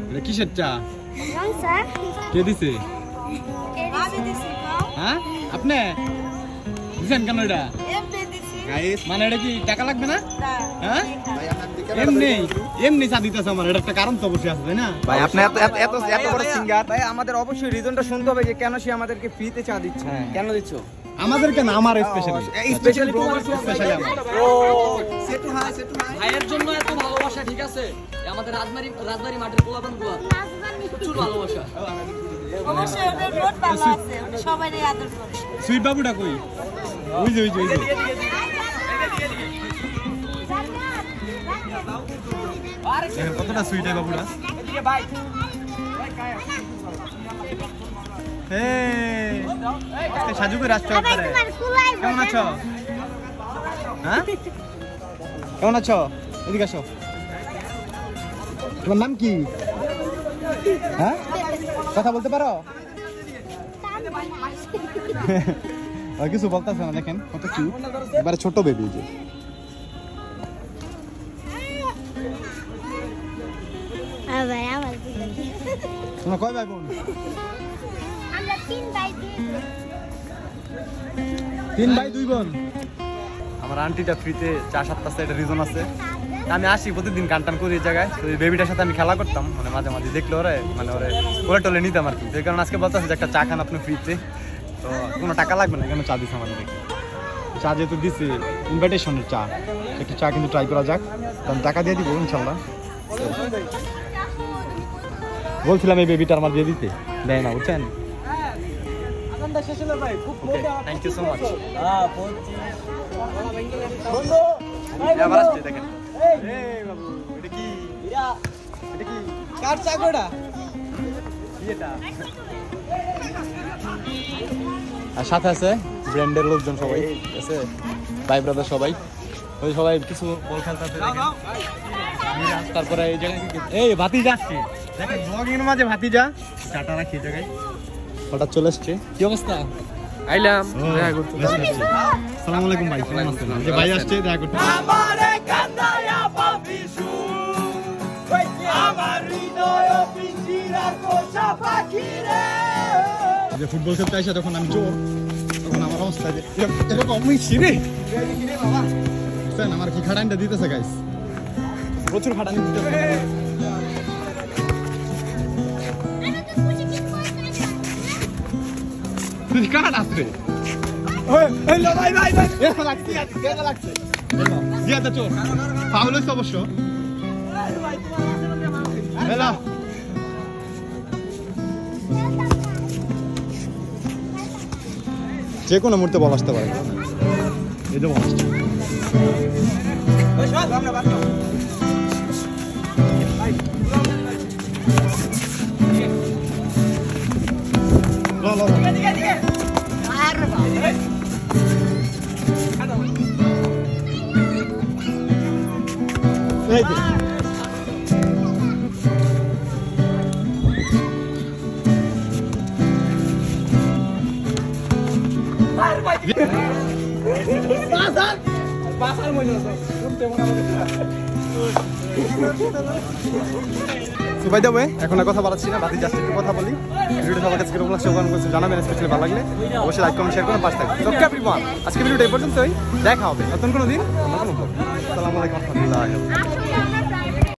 এটা কিসের চা? রং চা। কে দিছে? আমি দিছি গো। হ্যাঁ আপনি দিছেন কেন এটা? এমনি দিছি। গাইস মানে এটা কি টাকা লাগবে না? না। হ্যাঁ ভাই আপনার দিকে এমনি চা দিতেছে আমার, এটা একটা কারণ তো অবশ্যই আছে তাই না? ভাই আপনি এত বড় সিঙ্গার। ভাই আমাদের অবশ্যই রিজনটা শুনতে হবে যে কেন সে আমাদেরকে ফ্রিতে চা দিচ্ছে। কেন দিচ্ছ? আমাদেরকে না, আমার স্পেশালি স্পেশালি স্পেশালি আমার। ও সেটু হাই ভাইয়ের জন্য এত ভালোবাসা, ঠিক আছে? আমাদের রাজবাড়ি মাঠের পোলাপানগুলো প্রচুর ভালোবাসা। অবশ্যই ওদের নোট ভালো আছে, ওরা সবাইরে আদর করে। সুইট বাবুটা কই? ওই যে কতটা সুইট হয় বাবুটা। আজকে সাজু করে আসছো? কেমন আছো? হ্যাঁ কেমন আছো? এদিকে আসো। তোমার নাম কি? হ্যাঁ কথা বলতে পারো? কিছু বলতেছে না, দেখেন কত কিউট, এবারে ছোট বেবি। যে তোমরা কয় ভাই বোন? আমরা 3 ভাই 3 ভাই 2 বোন। আমার আন্টিটা ফ্রিতে চা সাতটাছে, এটা রিজন আছে। আমি আসি প্রতিদিন গান করি এই জায়গায়, তো এই বেবিটার সাথে আমি খেলা করতাম, মানে মাঝে মাঝে দেখলে ওরে মানে ওরে টলে নিতাম আর কি। সেই কারণে আজকে বলতেছে যে একটা চা খান আপনি ফ্রিতে, তো কোনো টাকা লাগবে না, কেন চা দিচ্ছে আমাদের। চা যেহেতু দিচ্ছে ইনভাইটেশনের চা, একটু চা কিন্তু ট্রাই করা যাক, কারণ টাকা দিয়ে দিব ইনশাল্লাহ। বলছিলাম এই বেবিটা আমার দিয়ে দিতে, দেয় না বুঝছেন। Thank you so much. আবার আসছে দেখেন। কার চা গোটা? আর সাথে আছে ব্র্যান্ডের লোকজন সবাই, ঠিক আছে, ভাই ব্রাদার সবাই, ওই সবাই কিছু বল খেলতেছে। তারপরে এই জায়গায় এই ভাতিজা আসছে, দেখেন ব্লগিং এর মাঝে ভাতিজা চাটা রাখি এই জায়গায় হঠাৎ চলে আসছে। কি অবস্থা? আইলাম দেখা করতে। আসসালামু আলাইকুম ভাই, কেমন আছেন? যে ভাই আসছে দেখা করতে। আমারে কান্দায়া পাবিসু আমার হৃদয় পিঞ্জিরার পোষা পাখি রে। যে ফুটবল খেলতে আসে তখন আমি চোর, তখন আমার অবস্থা এরকম মিশি রে বুঝছেন। আমার কি খাটানটা দিতেছে গাইস, প্রচুর খাটানি দিতেছে। তুই কার আসছে? অবশ্য যে কোনো মুহূর্তে বল আসতে পারে, এই যে বল আসছে। এখন কথা বলাচ্ছি না, বাকি জাস্ট একটু কথা বলি। ভিডিওটা সবার কাছে কিরকম লাগছে জানাবেন, স্পেশালি ভালো লাগলে অবশ্যই লাইক কমেন্ট শেয়ার করুন, পাশে থাকবেন। ওকে এভরিওয়ান, আজকে ভিডিওটা এই পর্যন্তই, দেখা হবে নতুন কোনো দিন নতুন কোনো ব্লগ। আসসালামু আলাইকুম ওয়া রাহমাতুল্লাহি।